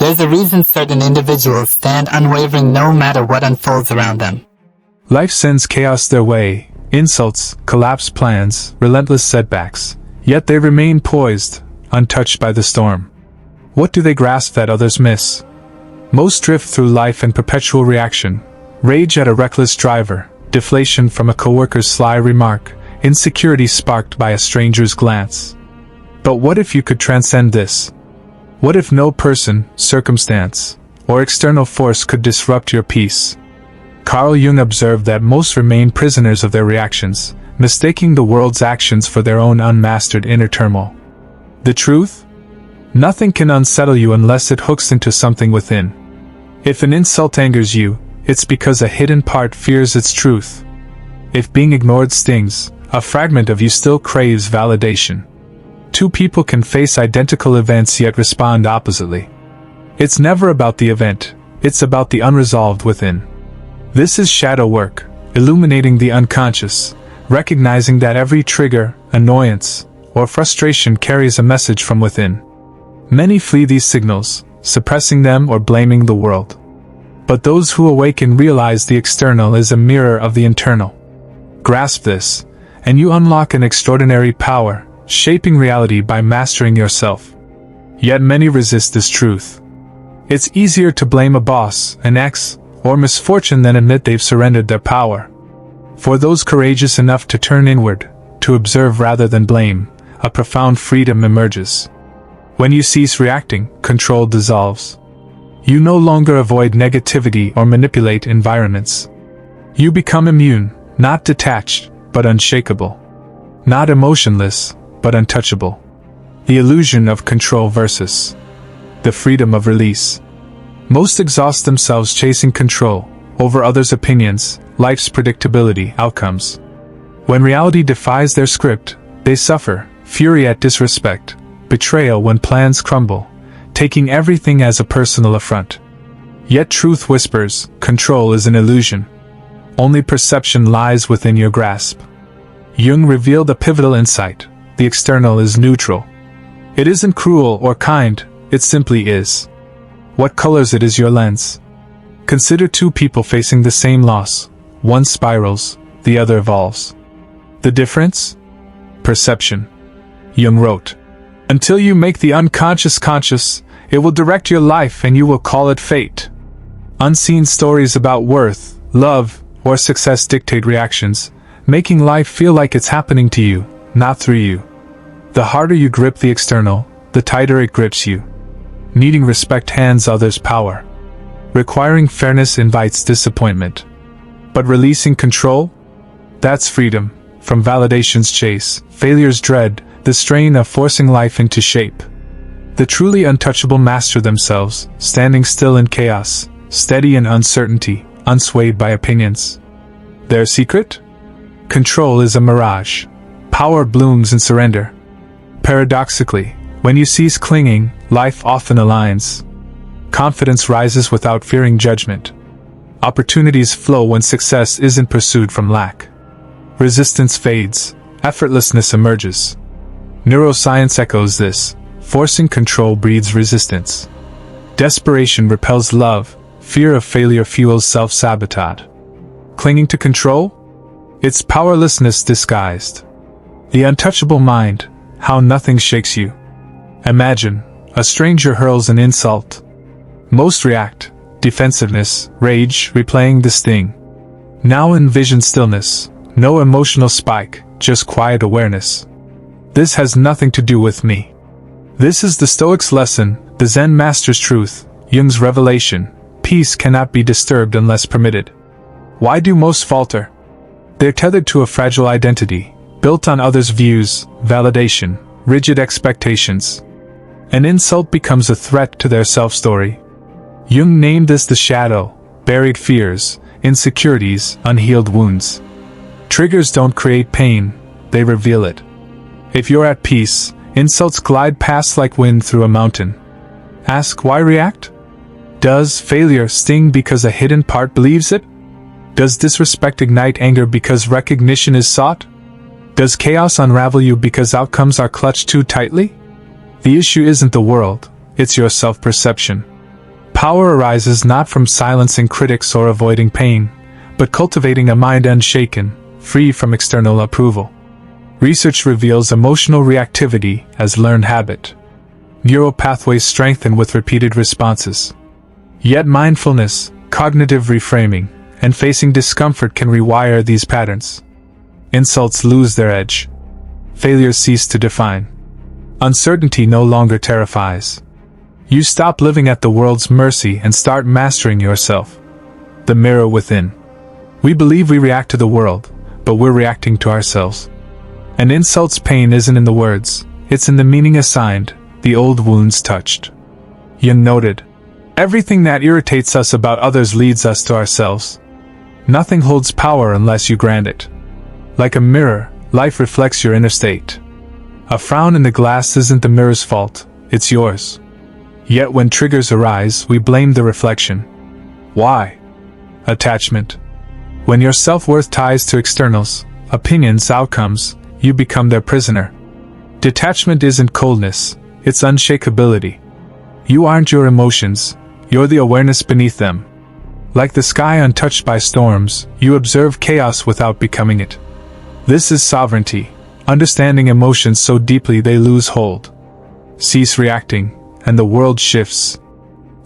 There's a reason certain individuals stand unwavering no matter what unfolds around them. Life sends chaos their way, insults, collapsed plans, relentless setbacks, yet they remain poised, untouched by the storm. What do they grasp that others miss? Most drift through life in perpetual reaction, rage at a reckless driver, deflation from a coworker's sly remark, insecurity sparked by a stranger's glance. But what if you could transcend this? What if no person, circumstance, or external force could disrupt your peace? Carl Jung observed that most remain prisoners of their reactions, mistaking the world's actions for their own unmastered inner turmoil. The truth? Nothing can unsettle you unless it hooks into something within. If an insult angers you, it's because a hidden part fears its truth. If being ignored stings, a fragment of you still craves validation. Two people can face identical events yet respond oppositely. It's never about the event, it's about the unresolved within. This is shadow work, illuminating the unconscious, recognizing that every trigger, annoyance, or frustration carries a message from within. Many flee these signals, suppressing them or blaming the world. But those who awaken realize the external is a mirror of the internal. Grasp this, and you unlock an extraordinary power, shaping reality by mastering yourself. Yet many resist this truth. It's easier to blame a boss, an ex, or misfortune than admit they've surrendered their power. For those courageous enough to turn inward, to observe rather than blame, a profound freedom emerges. When you cease reacting, control dissolves. You no longer avoid negativity or manipulate environments. You become immune, not detached, but unshakable. Not emotionless, but untouchable. The illusion of control versus the freedom of release. Most exhaust themselves chasing control over others' opinions, life's predictability, outcomes. When reality defies their script, they suffer fury at disrespect, betrayal when plans crumble, taking everything as a personal affront. Yet truth whispers, control is an illusion. Only perception lies within your grasp. Jung revealed a pivotal insight: the external is neutral. It isn't cruel or kind, it simply is. What colors it is your lens. Consider two people facing the same loss. One spirals, the other evolves. The difference? Perception. Jung wrote, "Until you make the unconscious conscious, it will direct your life and you will call it fate." Unseen stories about worth, love, or success dictate reactions, making life feel like it's happening to you, not through you. The harder you grip the external, the tighter it grips you. Needing respect hands others power. Requiring fairness invites disappointment. But releasing control? That's freedom, from validation's chase, failure's dread, the strain of forcing life into shape. The truly untouchable master themselves, standing still in chaos, steady in uncertainty, unswayed by opinions. Their secret? Control is a mirage. Power blooms in surrender. Paradoxically, when you cease clinging, life often aligns. Confidence rises without fearing judgment. Opportunities flow when success isn't pursued from lack. Resistance fades, effortlessness emerges. Neuroscience echoes this. Forcing control breeds resistance. Desperation repels love, fear of failure fuels self-sabotage. Clinging to control? It's powerlessness disguised. The untouchable mind, how nothing shakes you. Imagine, a stranger hurls an insult. Most react, defensiveness, rage, replaying the sting. Now envision stillness, no emotional spike, just quiet awareness. This has nothing to do with me. This is the Stoic's lesson, the Zen master's truth, Jung's revelation. Peace cannot be disturbed unless permitted. Why do most falter? They're tethered to a fragile identity, built on others' views, validation, rigid expectations. An insult becomes a threat to their self-story. Jung named this the shadow, buried fears, insecurities, unhealed wounds. Triggers don't create pain, they reveal it. If you're at peace, insults glide past like wind through a mountain. Ask why react? Does failure sting because a hidden part believes it? Does disrespect ignite anger because recognition is sought? Does chaos unravel you because outcomes are clutched too tightly? The issue isn't the world, it's your self-perception. Power arises not from silencing critics or avoiding pain, but cultivating a mind unshaken, free from external approval. Research reveals emotional reactivity as learned habit. Neural pathways strengthen with repeated responses. Yet mindfulness, cognitive reframing, and facing discomfort can rewire these patterns. Insults lose their edge. Failures cease to define. Uncertainty no longer terrifies. You stop living at the world's mercy and start mastering yourself. The mirror within. We believe we react to the world, but we're reacting to ourselves. An insult's pain isn't in the words, it's in the meaning assigned, the old wounds touched. Jung noted, everything that irritates us about others leads us to ourselves. Nothing holds power unless you grant it. Like a mirror, life reflects your inner state. A frown in the glass isn't the mirror's fault, it's yours. Yet when triggers arise, we blame the reflection. Why? Attachment. When your self-worth ties to externals, opinions, outcomes, you become their prisoner. Detachment isn't coldness, it's unshakability. You aren't your emotions, you're the awareness beneath them. Like the sky untouched by storms, you observe chaos without becoming it. This is sovereignty, understanding emotions so deeply they lose hold. Cease reacting, and the world shifts.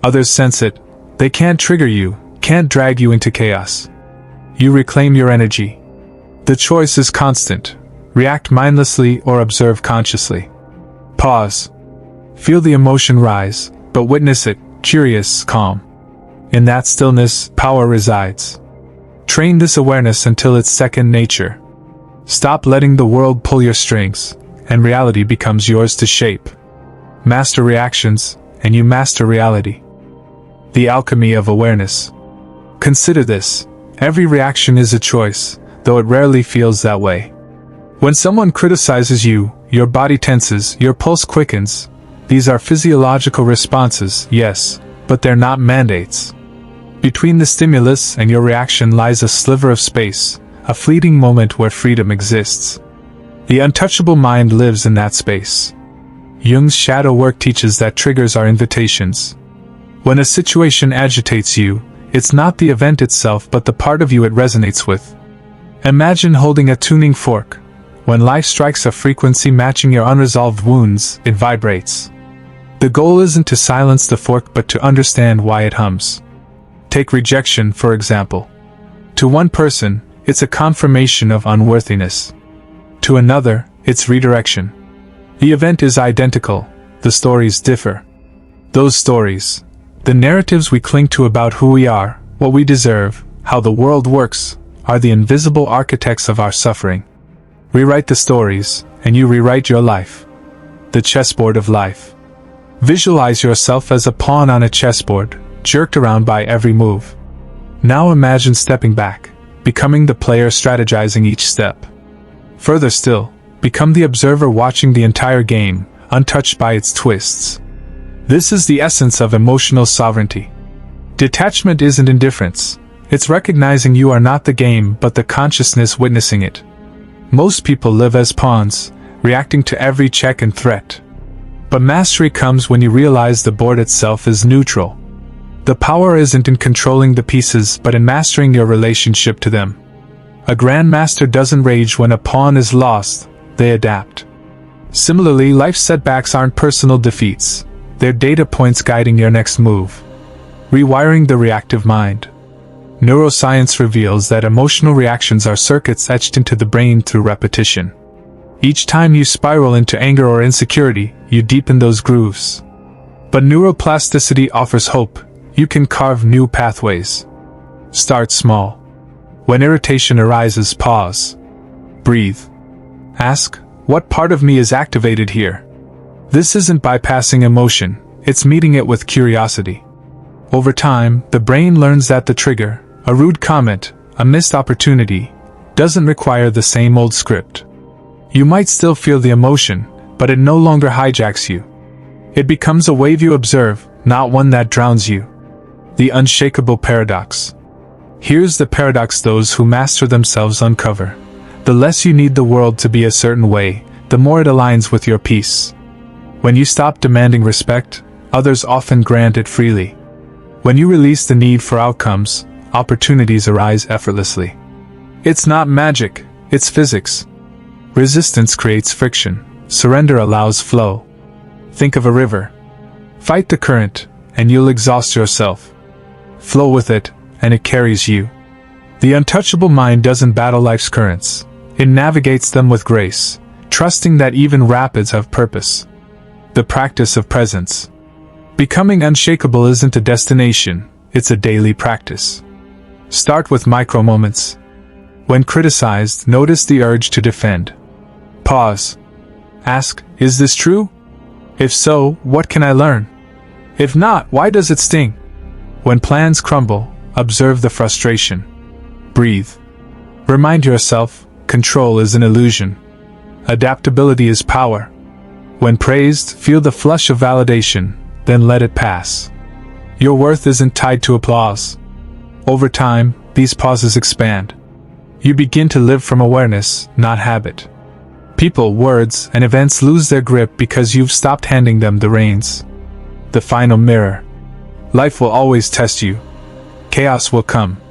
Others sense it, they can't trigger you, can't drag you into chaos. You reclaim your energy. The choice is constant. React mindlessly or observe consciously. Pause. Feel the emotion rise, but witness it, curious, calm. In that stillness, power resides. Train this awareness until it's second nature. Stop letting the world pull your strings, and reality becomes yours to shape. Master reactions, and you master reality. The alchemy of awareness. Consider this. Every reaction is a choice, though it rarely feels that way. When someone criticizes you, your body tenses, your pulse quickens. These are physiological responses, yes, but they're not mandates. Between the stimulus and your reaction lies a sliver of space, a fleeting moment where freedom exists. The untouchable mind lives in that space. Jung's shadow work teaches that triggers are invitations. When a situation agitates you, it's not the event itself but the part of you it resonates with. Imagine holding a tuning fork. When life strikes a frequency matching your unresolved wounds, it vibrates. The goal isn't to silence the fork but to understand why it hums. Take rejection, for example. To one person, it's a confirmation of unworthiness. To another, it's redirection. The event is identical, the stories differ. Those stories, the narratives we cling to about who we are, what we deserve, how the world works, are the invisible architects of our suffering. Rewrite the stories, and you rewrite your life. The chessboard of life. Visualize yourself as a pawn on a chessboard, jerked around by every move. Now imagine stepping back, becoming the player strategizing each step. Further still, become the observer watching the entire game, untouched by its twists. This is the essence of emotional sovereignty. Detachment isn't indifference. It's recognizing you are not the game but the consciousness witnessing it. Most people live as pawns, reacting to every check and threat. But mastery comes when you realize the board itself is neutral. The power isn't in controlling the pieces but in mastering your relationship to them. A grandmaster doesn't rage when a pawn is lost, they adapt. Similarly, life's setbacks aren't personal defeats. They're data points guiding your next move. Rewiring the reactive mind. Neuroscience reveals that emotional reactions are circuits etched into the brain through repetition. Each time you spiral into anger or insecurity, you deepen those grooves. But neuroplasticity offers hope. You can carve new pathways. Start small. When irritation arises, pause. Breathe. Ask, what part of me is activated here? This isn't bypassing emotion, it's meeting it with curiosity. Over time, the brain learns that the trigger, a rude comment, a missed opportunity, doesn't require the same old script. You might still feel the emotion, but it no longer hijacks you. It becomes a wave you observe, not one that drowns you. The unshakable paradox. Here's the paradox those who master themselves uncover. The less you need the world to be a certain way, the more it aligns with your peace. When you stop demanding respect, others often grant it freely. When you release the need for outcomes, opportunities arise effortlessly. It's not magic, it's physics. Resistance creates friction, surrender allows flow. Think of a river. Fight the current, and you'll exhaust yourself. Flow with it, and it carries you. The untouchable mind doesn't battle life's currents. It navigates them with grace, trusting that even rapids have purpose. The practice of presence. Becoming unshakable isn't a destination, it's a daily practice. Start with micro moments. When criticized, notice the urge to defend. Pause. Ask, is this true? If so, what can I learn? If not, why does it sting? When plans crumble, observe the frustration. Breathe. Remind yourself, control is an illusion. Adaptability is power. When praised, feel the flush of validation, then let it pass. Your worth isn't tied to applause. Over time, these pauses expand. You begin to live from awareness, not habit. People, words, and events lose their grip because you've stopped handing them the reins. The final mirror. Life will always test you. Chaos will come.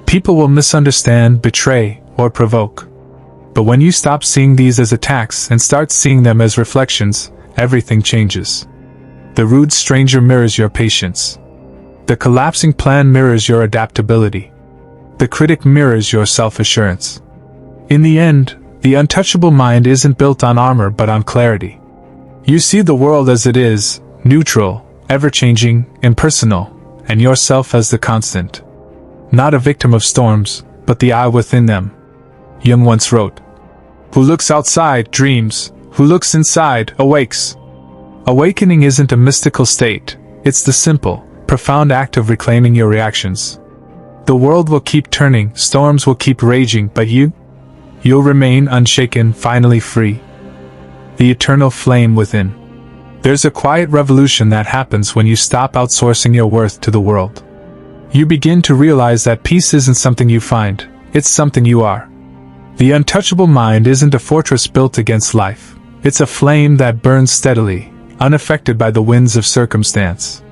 People will misunderstand, betray, or provoke. But when you stop seeing these as attacks and start seeing them as reflections, everything changes. The rude stranger mirrors your patience. The collapsing plan mirrors your adaptability. The critic mirrors your self-assurance. In the end, the untouchable mind isn't built on armor but on clarity. You see the world as it is, neutral, ever-changing, impersonal, and yourself as the constant. Not a victim of storms, but the eye within them. Jung once wrote, "Who looks outside dreams, who looks inside awakes." Awakening isn't a mystical state, it's the simple, profound act of reclaiming your reactions. The world will keep turning, storms will keep raging, but you'll remain unshaken, finally free. The eternal flame within. There's a quiet revolution that happens when you stop outsourcing your worth to the world. You begin to realize that peace isn't something you find, it's something you are. The untouchable mind isn't a fortress built against life, it's a flame that burns steadily, unaffected by the winds of circumstance.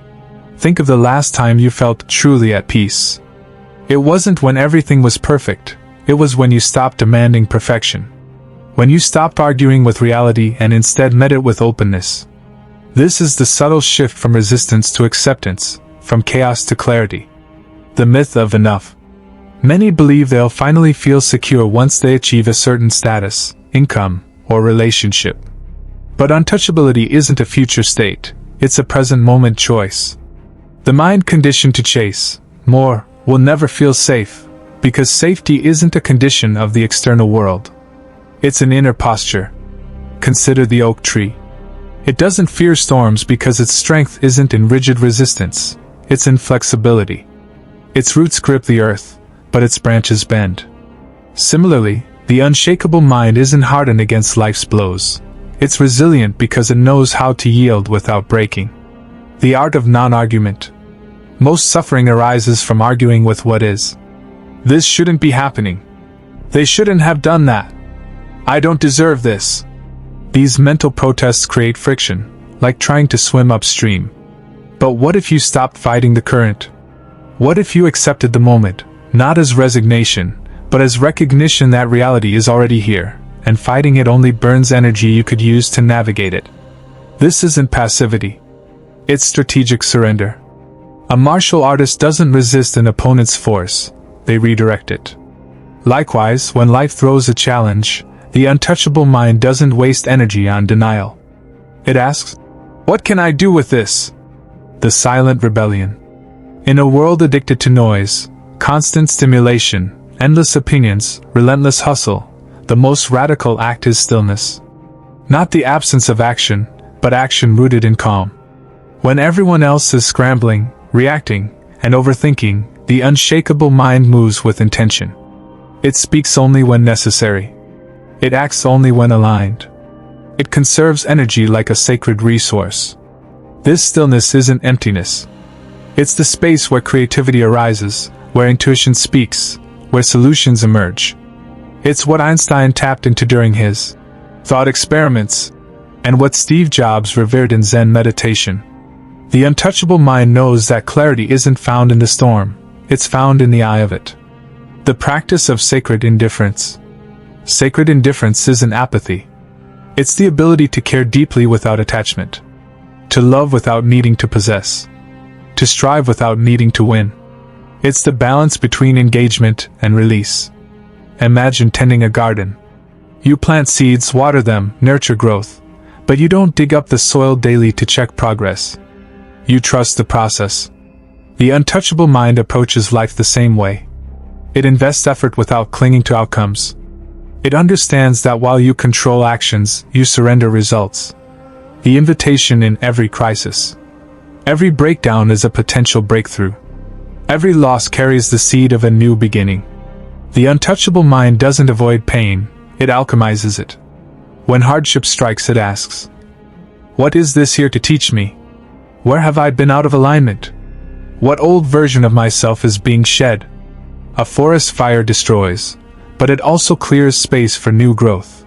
Think of the last time you felt truly at peace. It wasn't when everything was perfect, it was when you stopped demanding perfection. When you stopped arguing with reality and instead met it with openness. This is the subtle shift from resistance to acceptance, from chaos to clarity. The myth of enough. Many believe they'll finally feel secure once they achieve a certain status, income, or relationship. But untouchability isn't a future state, it's a present moment choice. The mind conditioned to chase more will never feel safe, because safety isn't a condition of the external world. It's an inner posture. Consider the oak tree. It doesn't fear storms because its strength isn't in rigid resistance, it's in flexibility. Its roots grip the earth, but its branches bend. Similarly, the unshakable mind isn't hardened against life's blows. It's resilient because it knows how to yield without breaking. The art of non-argument. Most suffering arises from arguing with what is. This shouldn't be happening. They shouldn't have done that. I don't deserve this. These mental protests create friction, like trying to swim upstream. But what if you stopped fighting the current? What if you accepted the moment, not as resignation, but as recognition that reality is already here, and fighting it only burns energy you could use to navigate it? This isn't passivity. It's strategic surrender. A martial artist doesn't resist an opponent's force, they redirect it. Likewise, when life throws a challenge, the untouchable mind doesn't waste energy on denial. It asks, what can I do with this? The silent rebellion. In a world addicted to noise, constant stimulation, endless opinions, relentless hustle, the most radical act is stillness. Not the absence of action, but action rooted in calm. When everyone else is scrambling, reacting, and overthinking, the unshakable mind moves with intention. It speaks only when necessary. It acts only when aligned. It conserves energy like a sacred resource. This stillness isn't emptiness. It's the space where creativity arises, where intuition speaks, where solutions emerge. It's what Einstein tapped into during his thought experiments, and what Steve Jobs revered in Zen meditation. The untouchable mind knows that clarity isn't found in the storm, it's found in the eye of it. The practice of sacred indifference. Sacred indifference isn't apathy. It's the ability to care deeply without attachment. To love without needing to possess. To strive without needing to win. It's the balance between engagement and release. Imagine tending a garden. You plant seeds, water them, nurture growth, but you don't dig up the soil daily to check progress. You trust the process. The untouchable mind approaches life the same way. It invests effort without clinging to outcomes. It understands that while you control actions, you surrender results. The invitation in every crisis. Every breakdown is a potential breakthrough. Every loss carries the seed of a new beginning. The untouchable mind doesn't avoid pain, it alchemizes it. When hardship strikes, it asks, "What is this here to teach me? Where have I been out of alignment? What old version of myself is being shed?" A forest fire destroys, but it also clears space for new growth.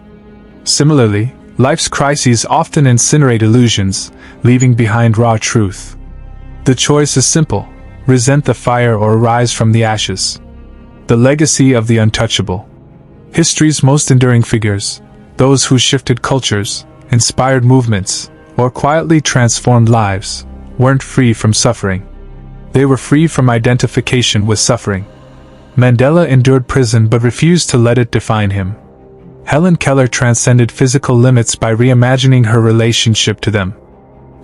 Similarly, life's crises often incinerate illusions, leaving behind raw truth. The choice is simple: resent the fire or rise from the ashes. The legacy of the untouchable. History's most enduring figures, those who shifted cultures, inspired movements, or quietly transformed lives, weren't free from suffering. They were free from identification with suffering. Mandela endured prison but refused to let it define him. Helen Keller transcended physical limits by reimagining her relationship to them.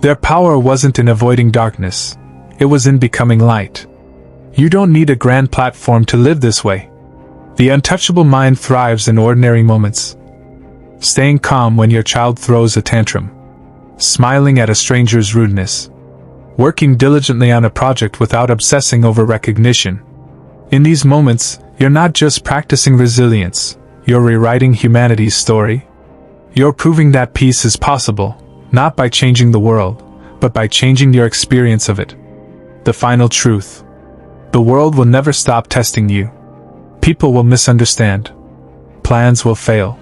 Their power wasn't in avoiding darkness, it was in becoming light. You don't need a grand platform to live this way. The untouchable mind thrives in ordinary moments. Staying calm when your child throws a tantrum. Smiling at a stranger's rudeness. Working diligently on a project without obsessing over recognition. In these moments, you're not just practicing resilience, you're rewriting humanity's story. You're proving that peace is possible, not by changing the world, but by changing your experience of it. The final truth. The world will never stop testing you. People will misunderstand. Plans will fail.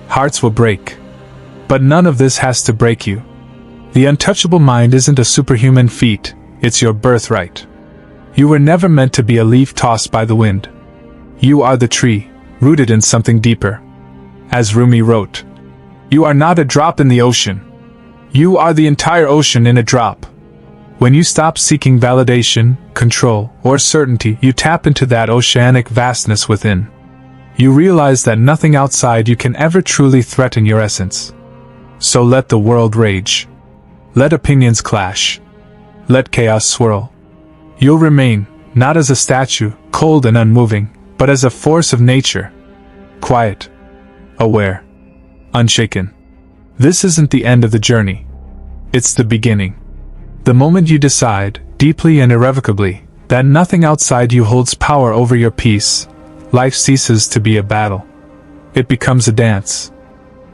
Hearts will break. But none of this has to break you. The untouchable mind isn't a superhuman feat, it's your birthright. You were never meant to be a leaf tossed by the wind. You are the tree, rooted in something deeper. As Rumi wrote, "You are not a drop in the ocean. You are the entire ocean in a drop." When you stop seeking validation, control, or certainty, you tap into that oceanic vastness within. You realize that nothing outside you can ever truly threaten your essence. So let the world rage. Let opinions clash. Let chaos swirl. You'll remain, not as a statue, cold and unmoving, but as a force of nature. Quiet. Aware. Unshaken. This isn't the end of the journey. It's the beginning. The moment you decide, deeply and irrevocably, that nothing outside you holds power over your peace, life ceases to be a battle. It becomes a dance.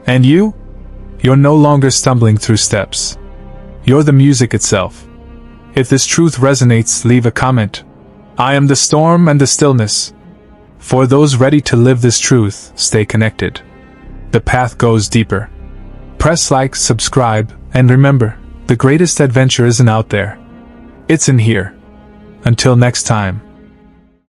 And you? You're no longer stumbling through steps. You're the music itself. If this truth resonates, leave a comment. I am the storm and the stillness. For those ready to live this truth, stay connected. The path goes deeper. Press like, subscribe, and remember, the greatest adventure isn't out there. It's in here. Until next time.